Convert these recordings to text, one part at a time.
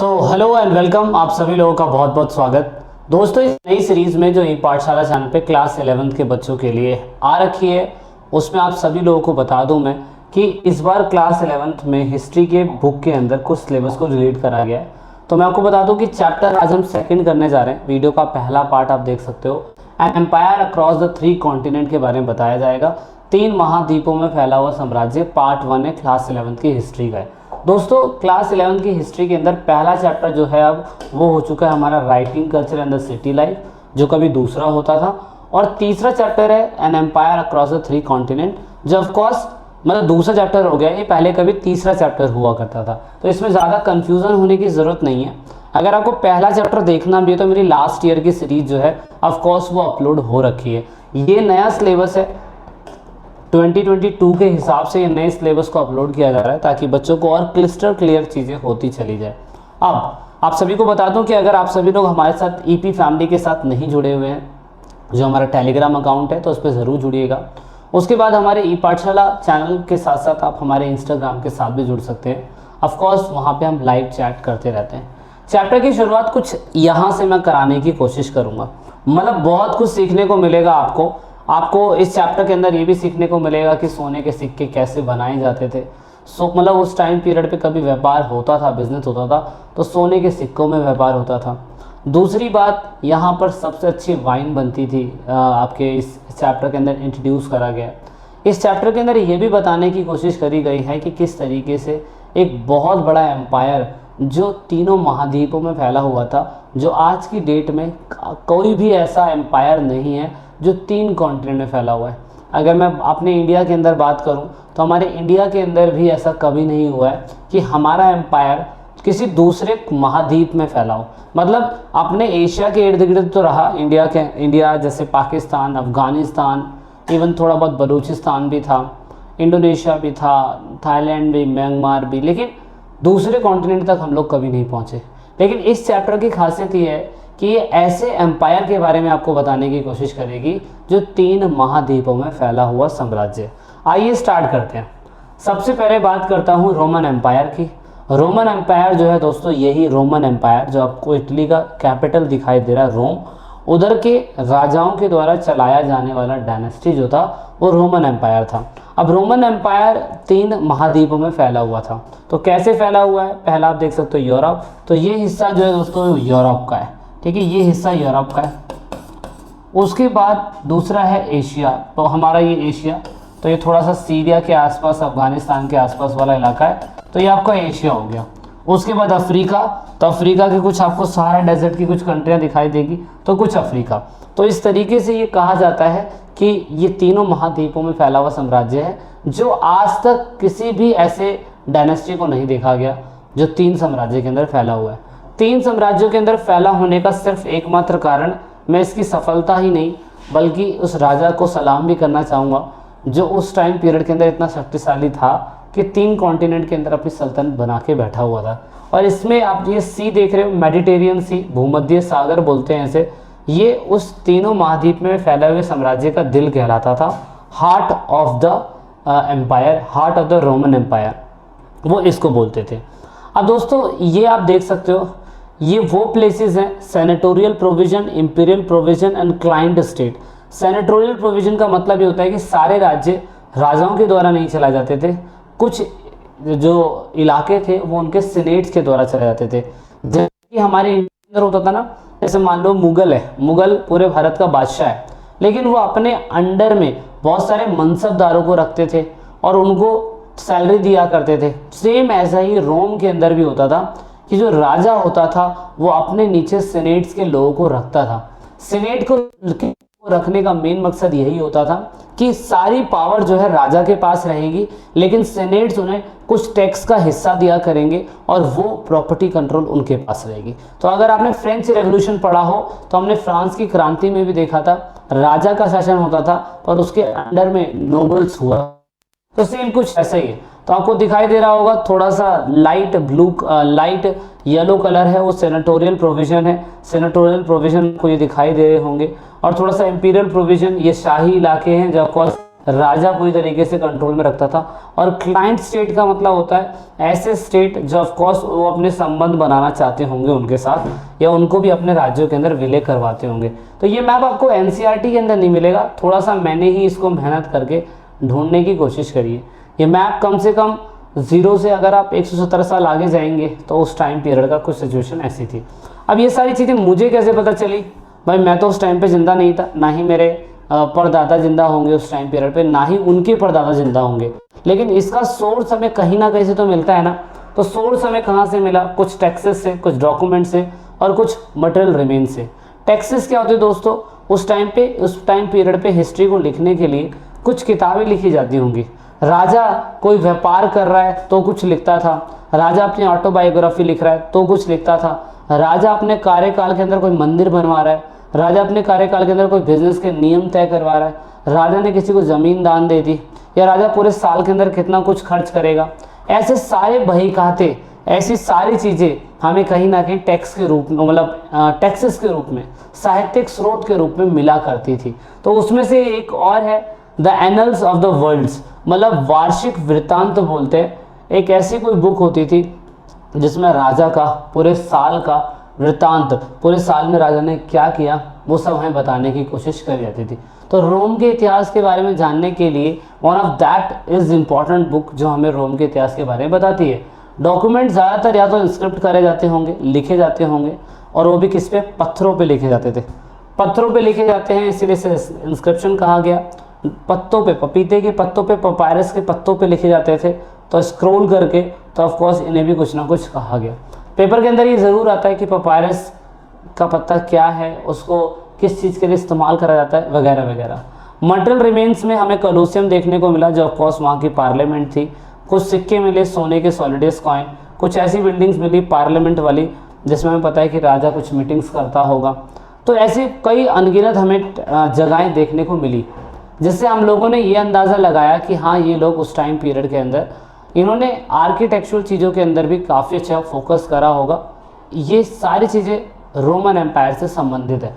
Hello and welcome, आप सभी लोगों का बहुत बहुत स्वागत। दोस्तों, इस नई सीरीज़ में जो ई पाठशाला चैनल पे क्लास 11th के बच्चों के लिए आ रखी है, उसमें आप सभी लोगों को बता दूं मैं कि इस बार क्लास 11th में हिस्ट्री के बुक के अंदर कुछ सिलेबस को रिलेट करा गया है। तो मैं आपको बता दूं कि चैप्टर आज हम सेकंड करने जा रहे हैं। वीडियो का पहला पार्ट आप देख सकते हो, an empire across the 3 continent के बारे में बताया जाएगा। 3 महाद्वीपों में फैला हुआ साम्राज्य, पार्ट 1 है, क्लास 11th की हिस्ट्री का है। दोस्तों, क्लास 11 की हिस्ट्री के अंदर पहला चैप्टर जो है अब वो हो चुका है हमारा writing culture and the city life, जो कभी दूसरा होता था। और तीसरा चैप्टर है an empire across the 3 continent, जो ऑफकोर्स मतलब दूसरा चैप्टर हो गया। ये पहले कभी तीसरा चैप्टर हुआ करता था, तो इसमें ज़्यादा कन्फ्यूज़न होने की ज़रूरत नहीं है। अगर आपको पहला चैप्टर देखना भी है तो मेरी लास्ट ईयर की सीरीज जो है ऑफकोर्स वो अपलोड हो रखी है। ये नया सिलेबस है, 2022 के हिसाब से ये नए सिलेबस को अपलोड किया जा रहा है ताकि बच्चों को और क्लिस्टर क्लियर चीज़ें होती चली जाए। अब आप सभी को बता दूं कि अगर आप सभी लोग हमारे साथ ईपी फैमिली के साथ नहीं जुड़े हुए हैं, जो हमारा टेलीग्राम अकाउंट है, तो उस पर ज़रूर जुड़िएगा। उसके बाद हमारे ई पाठशाला चैनल के साथ साथ आप हमारे इंस्टाग्राम के साथ भी जुड़ सकते हैं। ऑफकोर्स वहाँ पर हम लाइव चैट करते रहते हैं। चैप्टर की शुरुआत कुछ यहाँ से मैं कराने की कोशिश करूँगा, मतलब बहुत कुछ सीखने को मिलेगा आपको इस चैप्टर के अंदर ये भी सीखने को मिलेगा कि सोने के सिक्के कैसे बनाए जाते थे। मतलब उस टाइम पीरियड पे कभी व्यापार होता था, बिजनेस होता था, तो सोने के सिक्कों में व्यापार होता था। दूसरी बात, यहाँ पर सबसे अच्छी वाइन बनती थी, आपके इस चैप्टर के अंदर इंट्रोड्यूस करा गया। इस चैप्टर के अंदर ये भी बताने की कोशिश करी गई है कि किस तरीके से एक बहुत बड़ा एम्पायर जो तीनों महाद्वीपों में फैला हुआ था, जो आज की डेट में कोई भी ऐसा एम्पायर नहीं है जो 3 कॉन्टिनेंट में फैला हुआ है। अगर मैं अपने इंडिया के अंदर बात करूं तो हमारे इंडिया के अंदर भी ऐसा कभी नहीं हुआ है कि हमारा एम्पायर किसी दूसरे महाद्वीप में फैला हो। मतलब अपने एशिया के इर्द गिर्द तो रहा इंडिया, जैसे पाकिस्तान, अफगानिस्तान, इवन थोड़ा बहुत बलूचिस्तान भी था, इंडोनेशिया भी था, थाईलैंड भी, म्यांमार भी, लेकिन दूसरे कॉन्टिनेंट तक हम लोग कभी नहीं पहुँचे। लेकिन इस चैप्टर की खासियत ये है कि ये ऐसे एम्पायर के बारे में आपको बताने की कोशिश करेगी जो 3 महाद्वीपों में फैला हुआ साम्राज्य। आइए स्टार्ट करते हैं। सबसे पहले बात करता हूँ रोमन एम्पायर की। रोमन एम्पायर जो है दोस्तों, यही रोमन एम्पायर जो आपको इटली का कैपिटल दिखाई दे रहा है रोम, उधर के राजाओं के द्वारा चलाया जाने वाला डायनेस्टी जो था वो रोमन एम्पायर था। अब रोमन एम्पायर 3 महाद्वीपों में फैला हुआ था। तो कैसे फैला हुआ है? पहला आप देख सकते हो यूरोप। तो ये हिस्सा जो है दोस्तों यूरोप का है, ठीक है, ये हिस्सा यूरोप का है। उसके बाद दूसरा है एशिया। तो हमारा ये एशिया, तो ये थोड़ा सा सीरिया के आसपास, अफगानिस्तान के आसपास वाला इलाका है, तो ये आपका एशिया हो गया। उसके बाद अफ्रीका, तो अफ्रीका के कुछ आपको सहारा डेजर्ट की कुछ कंट्रियां दिखाई देगी, तो कुछ अफ्रीका। तो इस तरीके से ये कहा जाता है कि ये तीनों महाद्वीपों में फैला हुआ साम्राज्य है, जो आज तक किसी भी ऐसे डायनेस्टी को नहीं देखा गया जो 3 साम्राज्य के अंदर फैला हुआ है। 3 साम्राज्यों के अंदर फैला होने का सिर्फ एकमात्र कारण, मैं इसकी सफलता ही नहीं बल्कि उस राजा को सलाम भी करना चाहूँगा जो उस टाइम पीरियड के अंदर इतना शक्तिशाली था कि 3 कॉन्टिनेंट के अंदर अपनी सल्तनत बना के बैठा हुआ था। और इसमें आप ये सी देख रहे हो, मेडिटेरियन सी, भूमध्य सागर बोलते हैं इसे, ये उस तीनों महाद्वीप में फैले हुए साम्राज्य का दिल कहलाता था। Heart of the empire, heart of the Roman empire, वो इसको बोलते थे। अब दोस्तों ये आप देख सकते हो, ये वो प्लेसेस हैं, senatorial provision, imperial provision and client state. Senatorial provision का मतलब ये होता है कि सारे राज्य राजाओं के द्वारा नहीं चलाए जाते थे, कुछ जो इलाके थे वो उनके सीनेट्स के द्वारा चलाए जाते थे। जैसे कि हमारे इंडिया होता था ना, जैसे मान लो मुगल है, मुगल पूरे भारत का बादशाह है, लेकिन वो अपने अंडर में बहुत सारे मनसबदारों को रखते थे और उनको सैलरी दिया करते थे। सेम ऐसा ही रोम के अंदर भी होता था कि जो राजा होता था वो अपने नीचे सीनेट्स के लोगों को रखता था। सीनेट को रखने का मेन मकसद यही होता था कि सारी पावर जो है राजा के पास रहेगी, लेकिन सीनेट्स उन्हें कुछ टैक्स का हिस्सा दिया करेंगे और वो प्रॉपर्टी कंट्रोल उनके पास रहेगी। तो अगर आपने फ्रेंच रेवोल्यूशन पढ़ा हो तो हमने फ्रांस की क्रांति में भी देखा था, राजा का शासन होता था पर उसके अंडर में नोबल्स हुआ, तो सेम कुछ ऐसा ही है। तो आपको दिखाई दे रहा होगा थोड़ा सा light blue, light yellow colour है, वो सेनेटोरियल प्रोविजन है। सेनेटोरियल प्रोविजन को ये दिखाई दे रहे होंगे। और थोड़ा सा इंपीरियल प्रोविजन, ये शाही इलाके हैं जो राजा पूरी तरीके से कंट्रोल में रखता था। और क्लाइंट स्टेट का मतलब होता है ऐसे स्टेट जो ऑफ कोर्स वो अपने संबंध बनाना चाहते होंगे उनके साथ, या उनको भी अपने राज्यों के अंदर विलय करवाते होंगे। तो ये मैप आपको एनसीईआरटी के अंदर नहीं मिलेगा, थोड़ा सा मैंने ही इसको मेहनत करके ढूंढने की कोशिश करी है। ये मैप कम से कम 0 से अगर आप 170 साल आगे जाएंगे तो उस टाइम पीरियड का कुछ सिचुएशन ऐसी थी। अब ये सारी चीज़ें मुझे कैसे पता चली? भाई मैं तो उस टाइम पे ज़िंदा नहीं था, ना ही मेरे परदादा जिंदा होंगे उस टाइम पीरियड पे, ना ही उनके परदादा जिंदा होंगे, लेकिन इसका सोर्स हमें कहीं ना कहीं से तो मिलता है ना। तो सोर्स हमें कहाँ से मिला? कुछ टेक्सेस से, कुछ डॉक्यूमेंट से और कुछ मटेरियल रिमेन से। टेक्सेस क्या होते हैं दोस्तों? उस टाइम पीरियड पे हिस्ट्री को लिखने के लिए कुछ किताबें लिखी जाती होंगी। राजा कोई व्यापार कर रहा है तो कुछ लिखता था, राजा अपनी ऑटोबायोग्राफी लिख रहा है तो कुछ लिखता था, राजा अपने कार्यकाल के अंदर कोई मंदिर बनवा रहा है, राजा अपने कार्यकाल के अंदर कोई बिजनेस के नियम तय करवा रहा है, राजा ने किसी को ज़मीन दान दे दी, या राजा पूरे साल के अंदर कितना कुछ खर्च करेगा। ऐसे सारे बहीखाते, ऐसी सारी चीज़ें हमें कहीं ना कहीं टैक्स के रूप में, मतलब टैक्सेस के रूप में, साहित्यिक स्रोत के रूप में मिला करती थी। तो उसमें से एक और है the annals of the worlds, मतलब वार्षिक वृत्तांत बोलते हैं। एक ऐसी कोई बुक होती थी जिसमें राजा का पूरे साल का वृत्तांत, पूरे साल में राजा ने क्या किया, वो सब हमें बताने की कोशिश करी जाती थी। तो रोम के इतिहास के बारे में जानने के लिए one of that is important book जो हमें रोम के इतिहास के बारे में बताती है। डॉक्यूमेंट ज़्यादातर या तो इंस्क्रिप्ट करे जाते होंगे, लिखे जाते होंगे, और वो भी किस पे? पत्थरों पे लिखे जाते थे। पत्थरों पे लिखे जाते हैं इसीलिए से इंस्क्रिप्शन कहा गया। पत्तों पे, पपीते के पत्तों पे, पपायरस के पत्तों पे लिखे जाते थे, तो स्क्रॉल करके तो ऑफ कोर्स इन्हें भी कुछ ना कुछ कहा गया। पेपर के अंदर ये ज़रूर आता है कि पपायरस का पत्ता क्या है, उसको किस चीज़ के लिए इस्तेमाल करा जाता है, वगैरह वगैरह। मटेरियल रिमेन्स में हमें कॉलोसियम देखने को मिला जो ऑफ कोर्स वहाँ की पार्लियामेंट थी। कुछ सिक्के मिले सोने के, सॉलिडस कॉइन, कुछ ऐसी बिल्डिंग्स मिली पार्लियामेंट वाली जिसमें हमें पता है कि राजा कुछ मीटिंग्स करता होगा। तो ऐसे कई अनगिनत हमें जगहें देखने को मिली, जिससे हम लोगों ने ये अंदाज़ा लगाया कि हाँ, ये लोग उस टाइम पीरियड के अंदर इन्होंने आर्किटेक्चुरल चीज़ों के अंदर भी काफ़ी अच्छा फोकस करा होगा। ये सारी चीज़ें रोमन एम्पायर से संबंधित है।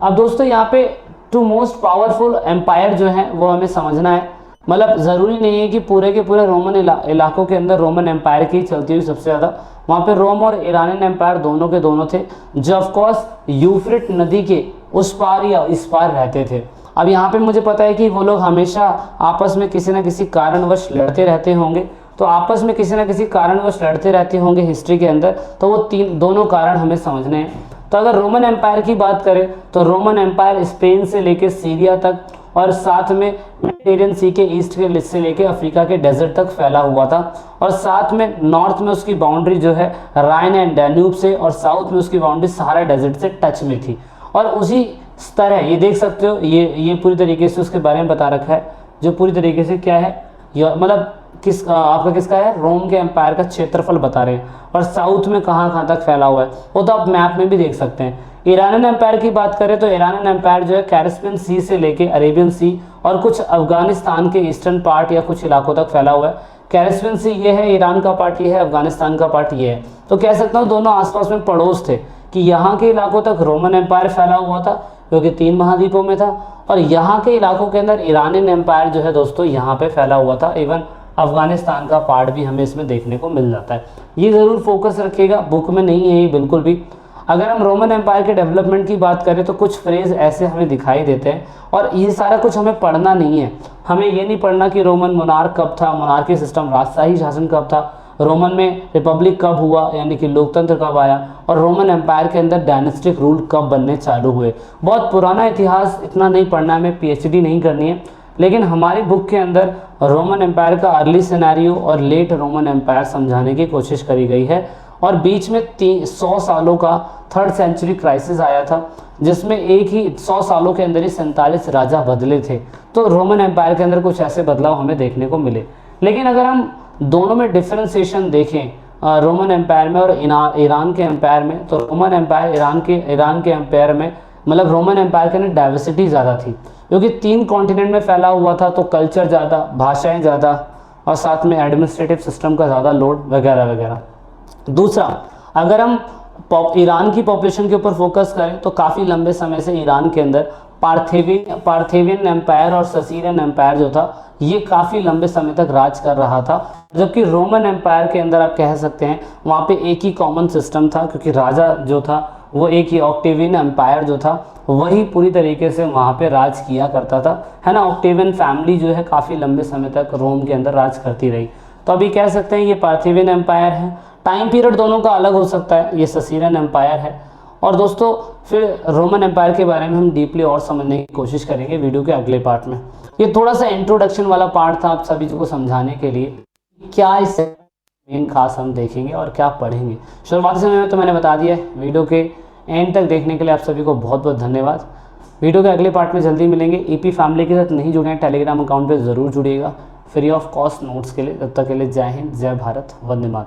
अब दोस्तों यहाँ पे टू मोस्ट पावरफुल एम्पायर जो है वो हमें समझना है। मतलब ज़रूरी नहीं है कि पूरे के पूरे रोमन इलाकों के अंदर रोमन एम्पायर की चलती हुई सबसे ज़्यादा वहाँ पे रोम और ईरानियन एम्पायर दोनों के दोनों थे, जो ऑफकोर्स यूफ्रेट नदी के उस पार या इस पार रहते थे। अब यहाँ पे मुझे पता है कि वो लोग हमेशा आपस में किसी न किसी कारणवश लड़ते रहते होंगे, तो आपस में किसी न किसी कारणवश लड़ते रहते होंगे हिस्ट्री के अंदर, तो वो दोनों कारण हमें समझने हैं। तो अगर रोमन एम्पायर की बात करें तो रोमन एम्पायर स्पेन से लेकर सीरिया तक और साथ में मेडिटेरियन सी के ईस्ट के से लेकर अफ्रीका के डेजर्ट तक फैला हुआ था, और साथ में नॉर्थ में उसकी बाउंड्री जो है राइन एंड डैन्यूब से, और साउथ में उसकी बाउंड्री सहारा डेजर्ट से टच में थी। और उसी स्तर है, ये देख सकते हो, ये पूरी तरीके से उसके बारे में बता रखा है, जो पूरी तरीके से क्या है, मतलब आपका किसका है, रोम के एम्पायर का क्षेत्रफल बता रहे हैं, और साउथ में कहाँ तक फैला हुआ है वो तो आप मैप में भी देख सकते हैं। ईरानियन एम्पायर की बात करें तो ईरानियन एम्पायर जो है कैरिबियन सी से लेके अरेबियन सी और कुछ अफगानिस्तान के ईस्टर्न पार्ट या कुछ इलाकों तक फैला हुआ है। कैरिबियन सी ये है ईरान का पार्ट, ये है अफगानिस्तान का पार्ट, ये है। तो कह सकता हूँ दोनों आसपास में पड़ोस थे कि यहाँ के इलाकों तक रोमन एम्पायर फैला हुआ था जो कि 3 महाद्वीपों में था, और यहाँ के इलाकों के अंदर ईरानियन एम्पायर जो है दोस्तों यहाँ पे फैला हुआ था। इवन अफगानिस्तान का पार्ट भी हमें इसमें देखने को मिल जाता है। ये ज़रूर फोकस रखिएगा, बुक में नहीं है ये बिल्कुल भी। अगर हम रोमन एम्पायर के डेवलपमेंट की बात करें तो कुछ फ्रेज ऐसे हमें दिखाई देते हैं, और ये सारा कुछ हमें पढ़ना नहीं है। हमें ये नहीं पढ़ना कि रोमन मोनार्क कब था, मोनार्की सिस्टम राजशाही शासन कब था, रोमन में रिपब्लिक कब हुआ यानी कि लोकतंत्र कब आया, और रोमन एम्पायर के अंदर डायनेस्टिक रूल कब बनने चालू हुए। बहुत पुराना इतिहास इतना नहीं पढ़ना, हमें PhD नहीं करनी है, लेकिन हमारी बुक के अंदर रोमन एम्पायर का अर्ली सिनेरियो और लेट रोमन एम्पायर समझाने की कोशिश करी गई है। और बीच में 100 सालों का 3rd सेंचुरी क्राइसिस आया था, जिसमें एक ही 100 सालों के अंदर ही 47 राजा बदले थे। तो रोमन एम्पायर के अंदर कुछ ऐसे बदलाव हमें देखने को मिले। लेकिन अगर हम दोनों में डिफ्रेंसिएशन देखें, रोमन एम्पायर में और ईरान के एम्पायर में, तो रोमन एम्पायर ईरान के एम्पायर में, मतलब रोमन एम्पायर के अंदर डाइवर्सिटी ज़्यादा थी, क्योंकि 3 कॉन्टिनेंट में फैला हुआ था, तो कल्चर ज़्यादा, भाषाएं ज़्यादा, और साथ में एडमिनिस्ट्रेटिव सिस्टम का ज़्यादा लोड वगैरह वगैरह। दूसरा, अगर हम ईरान की पॉपुलेशन के ऊपर फोकस करें तो काफ़ी लंबे समय से ईरान के अंदर पार्थेवियन एम्पायर और ससीरियन एम्पायर जो था ये काफ़ी लंबे समय तक राज कर रहा था, जबकि रोमन एम्पायर के अंदर आप कह सकते हैं वहाँ पे एक ही कॉमन सिस्टम था, क्योंकि राजा जो था वो एक ही ऑक्टेवियन एम्पायर जो था वही पूरी तरीके से वहाँ पे राज किया करता था, है ना। ऑक्टेवियन फैमिली जो है काफ़ी लंबे समय तक रोम के अंदर राज करती रही। तो अभी कह सकते हैं ये पार्थेवियन एम्पायर है। टाइम पीरियड दोनों का अलग हो सकता है, ये ससीरियन एम्पायर है। और दोस्तों फिर रोमन एम्पायर के बारे में हम डीपली और समझने की कोशिश करेंगे वीडियो के अगले पार्ट में। ये थोड़ा सा इंट्रोडक्शन वाला पार्ट था आप सभी को समझाने के लिए क्या इस मेन खास हम देखेंगे और क्या पढ़ेंगे। शुरुआती समय में तो मैंने बता दिया है। वीडियो के एंड तक देखने के लिए आप सभी को बहुत बहुत धन्यवाद। वीडियो के अगले पार्ट में जल्दी मिलेंगे। ईपी फैमिली के साथ नहीं जुड़े हैं टेलीग्राम अकाउंट पर ज़रूर जुड़िएगा फ्री ऑफ कॉस्ट नोट्स के लिए। तब तक के लिए जय हिंद, जय भारत, वंदे मातरम।